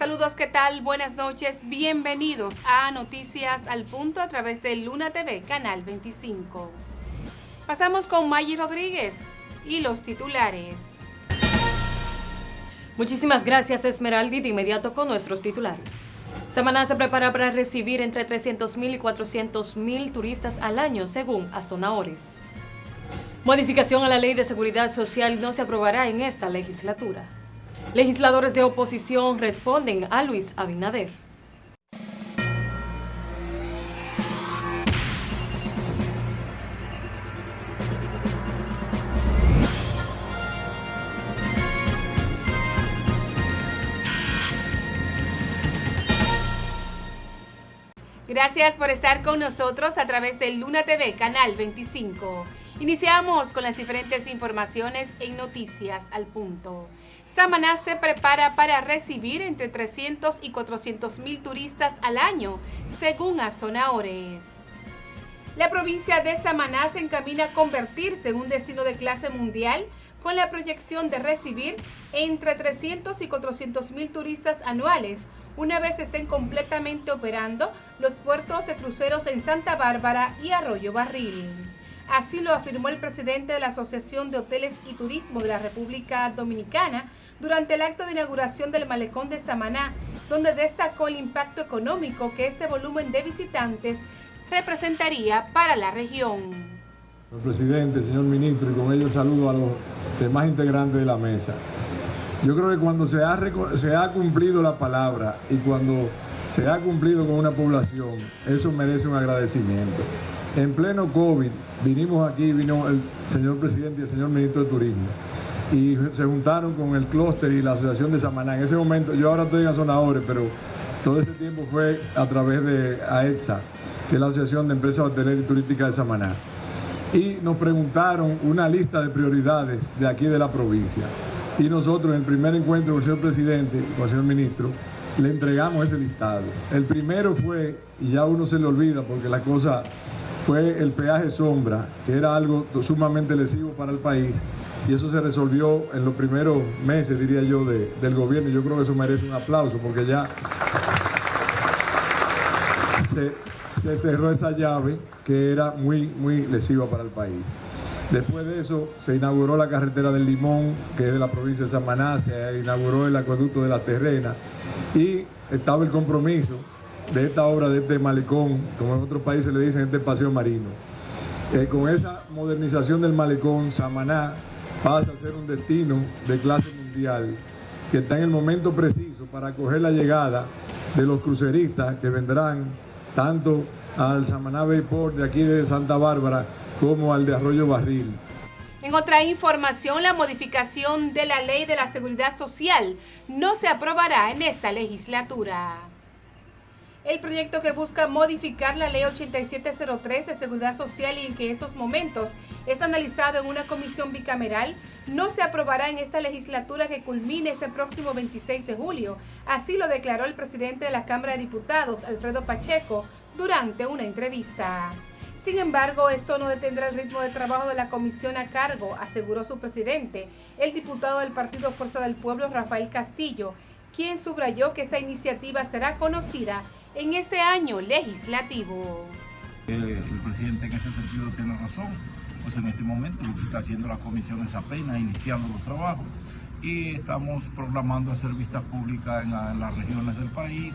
Saludos, ¿qué tal? Buenas noches, bienvenidos a Noticias al Punto a través de Luna TV, Canal 25. Pasamos con Maggie Rodríguez y los titulares. Muchísimas gracias, Esmeraldi. De inmediato con nuestros titulares. Samaná se prepara para recibir entre 300.000 y 400.000 turistas al año, según Azonaores. Modificación a la Ley de Seguridad Social no se aprobará en esta legislatura. Legisladores de oposición responden a Luis Abinader. Gracias por estar con nosotros a través de Luna TV, Canal 25. Iniciamos con las diferentes informaciones en Noticias al Punto. Samaná se prepara para recibir entre 300 y 400.000 turistas al año, según Azonaores. La provincia de Samaná se encamina a convertirse en un destino de clase mundial con la proyección de recibir entre 300 y 400.000 turistas anuales, una vez estén completamente operando los puertos de cruceros en Santa Bárbara y Arroyo Barril. Así lo afirmó el presidente de la Asociación de Hoteles y Turismo de la República Dominicana durante el acto de inauguración del Malecón de Samaná, donde destacó el impacto económico que este volumen de visitantes representaría para la región. Señor presidente, señor ministro, y con ello saludo a los demás integrantes de la mesa. Yo creo que cuando se ha cumplido la palabra y cuando se ha cumplido con una población, eso merece un agradecimiento. En pleno COVID, vino el señor presidente y el señor ministro de Turismo, y se juntaron con el clúster y la asociación de Samaná. En ese momento, yo ahora estoy en Azonaores, pero todo ese tiempo fue a través de AETSA, que es la Asociación de Empresas Hoteleras y Turísticas de Samaná. Y nos preguntaron una lista de prioridades de aquí de la provincia. Y nosotros, en el primer encuentro con el señor presidente y con el señor ministro, le entregamos ese listado. El primero fue, y ya uno se le olvida porque la cosa fue el peaje sombra, que era algo sumamente lesivo para el país, y eso se resolvió en los primeros meses, diría yo, del gobierno. Yo creo que eso merece un aplauso, porque ya se cerró esa llave que era muy lesiva para el país. Después de eso se inauguró la carretera del Limón, que es de la provincia de Samaná, se inauguró el acueducto de la Terrena, y estaba el compromiso de esta obra, de este malecón, como en otros países le dicen, este paseo marino. Con esa modernización del malecón, Samaná pasa a ser un destino de clase mundial, que está en el momento preciso para acoger la llegada de los cruceristas que vendrán tanto al Samaná Bayport de aquí de Santa Bárbara como al de Arroyo Barril. En otra información, la modificación de la Ley de la Seguridad Social no se aprobará en esta legislatura. El proyecto que busca modificar la Ley 8703 de Seguridad Social y en que en estos momentos es analizado en una comisión bicameral, no se aprobará en esta legislatura que culmine este próximo 26 de julio. Así lo declaró el presidente de la Cámara de Diputados, Alfredo Pacheco, durante una entrevista. Sin embargo, esto no detendrá el ritmo de trabajo de la comisión a cargo, aseguró su presidente, el diputado del Partido Fuerza del Pueblo, Rafael Castillo, quien subrayó que esta iniciativa será conocida en este año legislativo. El presidente en ese sentido tiene razón, pues en este momento lo que está haciendo la comisión es apenas iniciando los trabajos y estamos programando hacer vistas públicas en las regiones del país.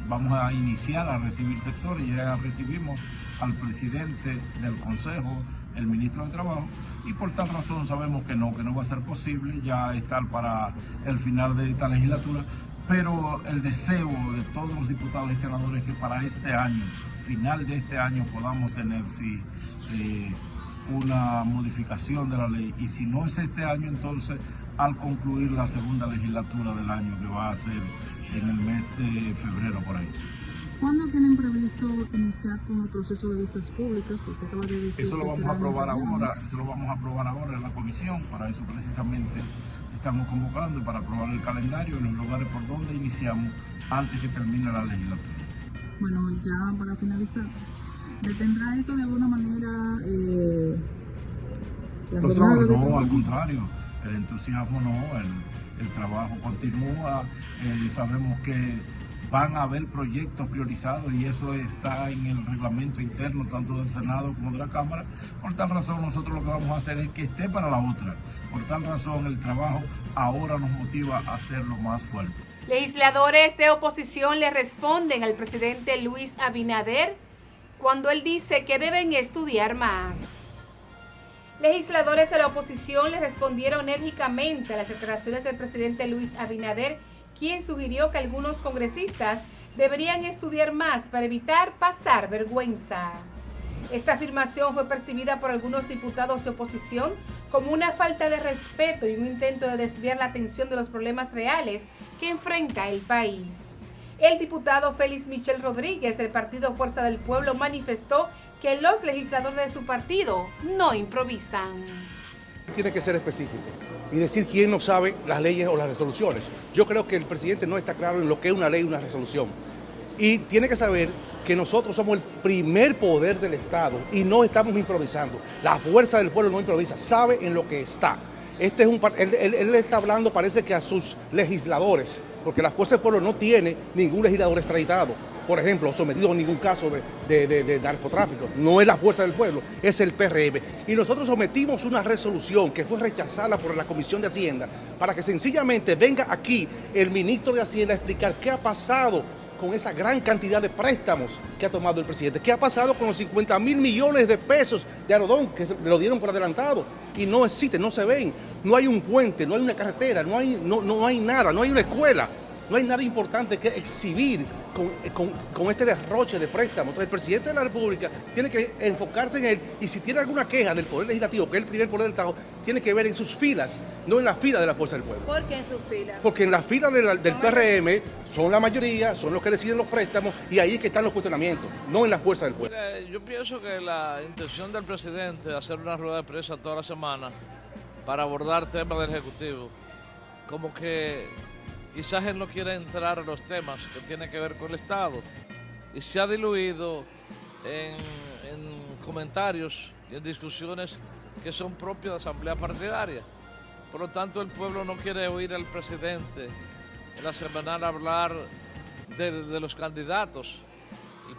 Vamos a iniciar a recibir sectores, ya recibimos al presidente del Consejo, el ministro de Trabajo, y por tal razón sabemos que no va a ser posible ya estar para el final de esta legislatura, pero el deseo de todos los diputados y senadores es que para este año, final de este año, podamos tener una modificación de la ley, y si no es este año, entonces al concluir la segunda legislatura del año, que va a ser en el mes de febrero por ahí. ¿Cuándo tienen previsto iniciar con el proceso de vistas públicas? Usted acaba de decir eso lo vamos a aprobar ahora, en la comisión. Para eso precisamente estamos convocando, para aprobar el calendario en los lugares por donde iniciamos antes que termine la legislatura. Bueno, ya para finalizar, ¿detendrá esto de alguna manera No, al contrario, el entusiasmo no, el trabajo continúa, sabemos que van a haber proyectos priorizados y eso está en el reglamento interno tanto del Senado como de la Cámara. Por tal razón nosotros lo que vamos a hacer es que esté para la otra. Por tal razón el trabajo ahora nos motiva a hacerlo más fuerte. Legisladores de oposición le responden al presidente Luis Abinader cuando él dice que deben estudiar más. Legisladores de la oposición le respondieron enérgicamente a las declaraciones del presidente Luis Abinader, quien sugirió que algunos congresistas deberían estudiar más para evitar pasar vergüenza. Esta afirmación fue percibida por algunos diputados de oposición como una falta de respeto y un intento de desviar la atención de los problemas reales que enfrenta el país. El diputado Félix Michel Rodríguez del partido Fuerza del Pueblo manifestó que los legisladores de su partido no improvisan. Tiene que ser específico y decir quién no sabe las leyes o las resoluciones. Yo creo que el presidente no está claro en lo que es una ley y una resolución. Y tiene que saber que nosotros somos el primer poder del Estado y no estamos improvisando. La fuerza del pueblo no improvisa, sabe en lo que está. Él está hablando, parece que a sus legisladores, porque la fuerza del pueblo no tiene ningún legislador extraditado, por ejemplo, sometido a ningún caso de narcotráfico. No es la fuerza del pueblo, es el PRM. Y nosotros sometimos una resolución que fue rechazada por la Comisión de Hacienda para que sencillamente venga aquí el ministro de Hacienda a explicar qué ha pasado con esa gran cantidad de préstamos que ha tomado el presidente. ¿Qué ha pasado con los 50.000 millones de pesos de Arodón que se lo dieron por adelantado? Y no existen, no se ven. No hay un puente, no hay una carretera, no hay nada, no hay una escuela. No hay nada importante que exhibir con este derroche de préstamos. Entonces, el presidente de la República tiene que enfocarse en él y si tiene alguna queja del Poder Legislativo, que es el primer poder del Estado, tiene que ver en sus filas, no en la fila de la Fuerza del Pueblo. ¿Por qué en sus filas? Porque en la fila del PRM son la mayoría, son los que deciden los préstamos y ahí es que están los cuestionamientos, no en la Fuerza del Pueblo. Mira, yo pienso que la intención del presidente de hacer una rueda de prensa toda la semana para abordar temas del Ejecutivo, como que quizás él no quiere entrar a los temas que tienen que ver con el Estado y se ha diluido en comentarios y en discusiones que son propias de asamblea partidaria. Por lo tanto, el pueblo no quiere oír al presidente en la semanal hablar de los candidatos.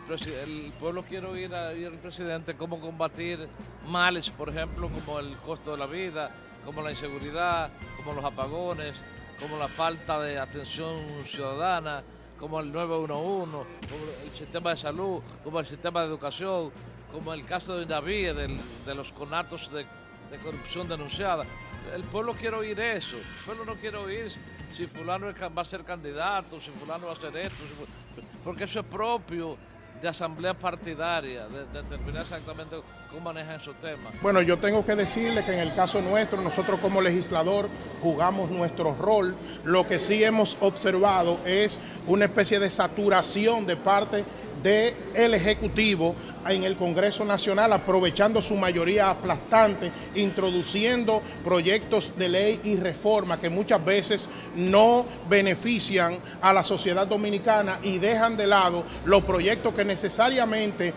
El pueblo quiere oír al presidente cómo combatir males, por ejemplo, como el costo de la vida, como la inseguridad, como los apagones, como la falta de atención ciudadana, como el 911, como el sistema de salud, como el sistema de educación, como el caso de Inavíe, de los conatos de corrupción denunciada. El pueblo quiere oír eso. El pueblo no quiere oír si fulano va a ser candidato, si fulano va a hacer esto, porque eso es propio de asamblea partidaria, de determinar exactamente cómo manejan esos temas. Bueno, yo tengo que decirle que en el caso nuestro, nosotros como legislador jugamos nuestro rol. Lo que sí hemos observado es una especie de saturación de parte del Ejecutivo en el Congreso Nacional, aprovechando su mayoría aplastante, introduciendo proyectos de ley y reforma que muchas veces no benefician a la sociedad dominicana y dejan de lado los proyectos que necesariamente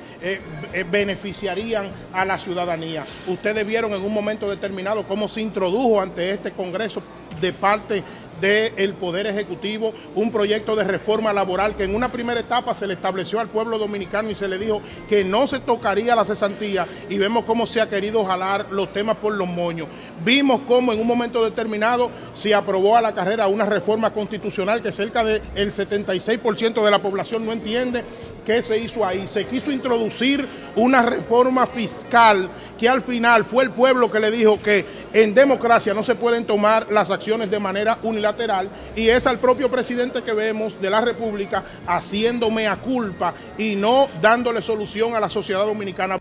beneficiarían a la ciudadanía. Ustedes vieron en un momento determinado cómo se introdujo ante este Congreso de parte del Poder Ejecutivo un proyecto de reforma laboral que en una primera etapa se le estableció al pueblo dominicano y se le dijo que no se tocaría la cesantía y vemos cómo se ha querido jalar los temas por los moños. Vimos cómo en un momento determinado se aprobó a la carrera una reforma constitucional que cerca del 76% de la población no entiende qué se hizo ahí. Se quiso introducir una reforma fiscal que al final fue el pueblo que le dijo que en democracia no se pueden tomar las acciones de manera unilateral y es al propio presidente que vemos de la República haciendo mea culpa y no dándole solución a la sociedad dominicana.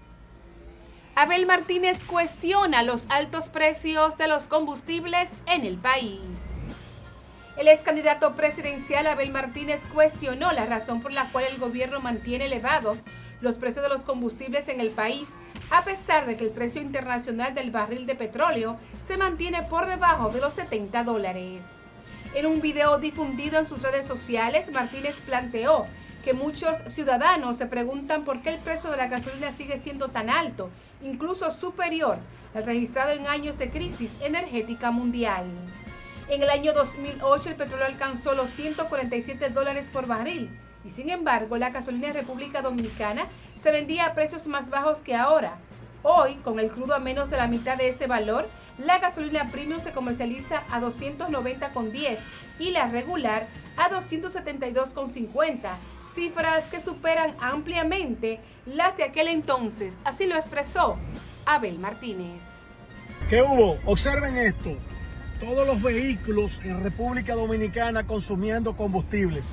Abel Martínez cuestiona los altos precios de los combustibles en el país. El ex candidato presidencial Abel Martínez cuestionó la razón por la cual el gobierno mantiene elevados los precios de los combustibles en el país, a pesar de que el precio internacional del barril de petróleo se mantiene por debajo de los $70. En un video difundido en sus redes sociales, Martínez planteó que muchos ciudadanos se preguntan por qué el precio de la gasolina sigue siendo tan alto, incluso superior al registrado en años de crisis energética mundial. En el año 2008 el petróleo alcanzó los $147 por barril y sin embargo la gasolina en República Dominicana se vendía a precios más bajos que ahora. Hoy, con el crudo a menos de la mitad de ese valor, la gasolina premium se comercializa a $290,10 y la regular a $272,50, cifras que superan ampliamente las de aquel entonces. Así lo expresó Abel Martínez. ¿Qué hubo? Observen esto. Todos los vehículos en República Dominicana consumiendo combustibles.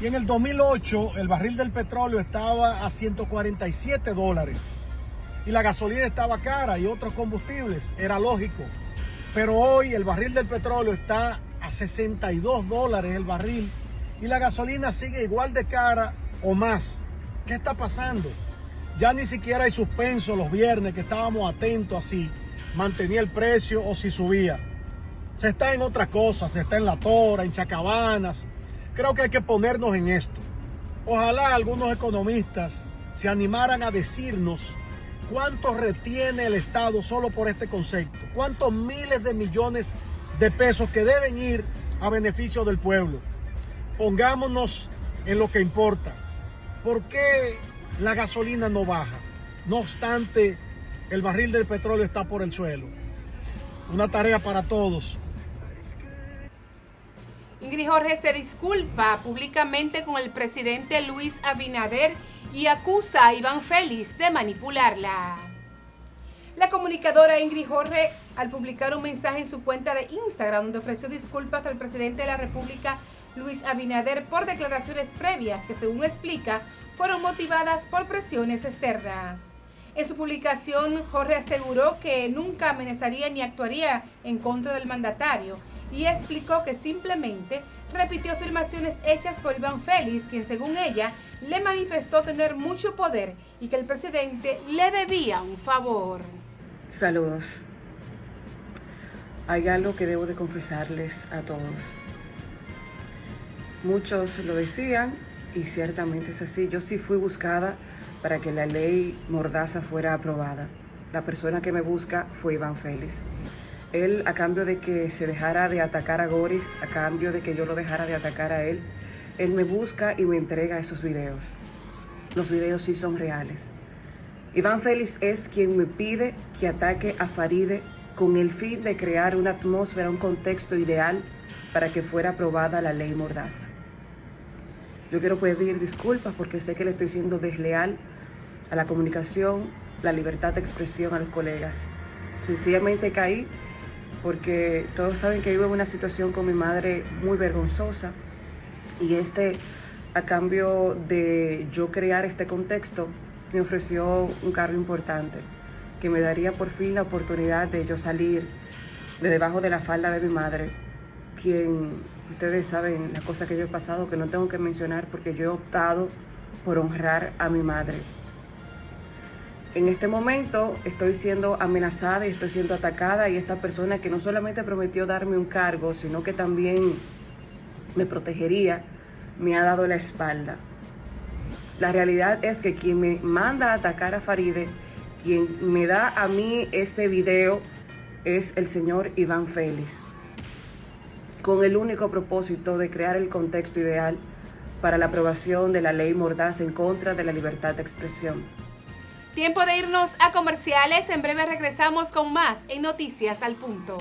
Y en el 2008 el barril del petróleo estaba a $147 y la gasolina estaba cara y otros combustibles, era lógico. Pero hoy el barril del petróleo está a $62 el barril y la gasolina sigue igual de cara o más. ¿Qué está pasando? Ya ni siquiera hay suspenso los viernes que estábamos atentos a si mantenía el precio o si subía. Se está en otra cosa, se está en La Tora, en Chacabanas. Creo que hay que ponernos en esto. Ojalá algunos economistas se animaran a decirnos cuánto retiene el Estado solo por este concepto. Cuántos miles de millones de pesos que deben ir a beneficio del pueblo. Pongámonos en lo que importa. ¿Por qué la gasolina no baja? No obstante, el barril del petróleo está por el suelo. Una tarea para todos. Ingrid Jorge se disculpa públicamente con el presidente Luis Abinader y acusa a Iván Félix de manipularla. La comunicadora Ingrid Jorge, al publicar un mensaje en su cuenta de Instagram donde ofreció disculpas al presidente de la República, Luis Abinader, por declaraciones previas que, según explica, fueron motivadas por presiones externas. En su publicación, Jorge aseguró que nunca amenazaría ni actuaría en contra del mandatario y explicó que simplemente repitió afirmaciones hechas por Iván Félix, quien según ella le manifestó tener mucho poder y que el presidente le debía un favor. Saludos. Hay algo que debo de confesarles a todos. Muchos lo decían y ciertamente es así. Yo sí fui buscada para que la ley Mordaza fuera aprobada. La persona que me busca fue Iván Félix. Él, a cambio de que se dejara de atacar a Goris, a cambio de que yo lo dejara de atacar a él me busca y me entrega esos videos. Los videos sí son reales. Iván Félix es quien me pide que ataque a Faride con el fin de crear una atmósfera, un contexto ideal para que fuera aprobada la ley Mordaza. Yo quiero pedir disculpas porque sé que le estoy siendo desleal a la comunicación, la libertad de expresión a los colegas. Sencillamente caí porque todos saben que vivo en una situación con mi madre muy vergonzosa y a cambio de yo crear este contexto, me ofreció un cargo importante que me daría por fin la oportunidad de yo salir de debajo de la falda de mi madre, quien, ustedes saben la cosa que yo he pasado, que no tengo que mencionar porque yo he optado por honrar a mi madre. En este momento estoy siendo amenazada y estoy siendo atacada y esta persona que no solamente prometió darme un cargo, sino que también me protegería, me ha dado la espalda. La realidad es que quien me manda a atacar a Faride, quien me da a mí ese video, es el señor Iván Félix, con el único propósito de crear el contexto ideal para la aprobación de la ley Mordaza en contra de la libertad de expresión. Tiempo de irnos a comerciales. En breve regresamos con más en Noticias al Punto.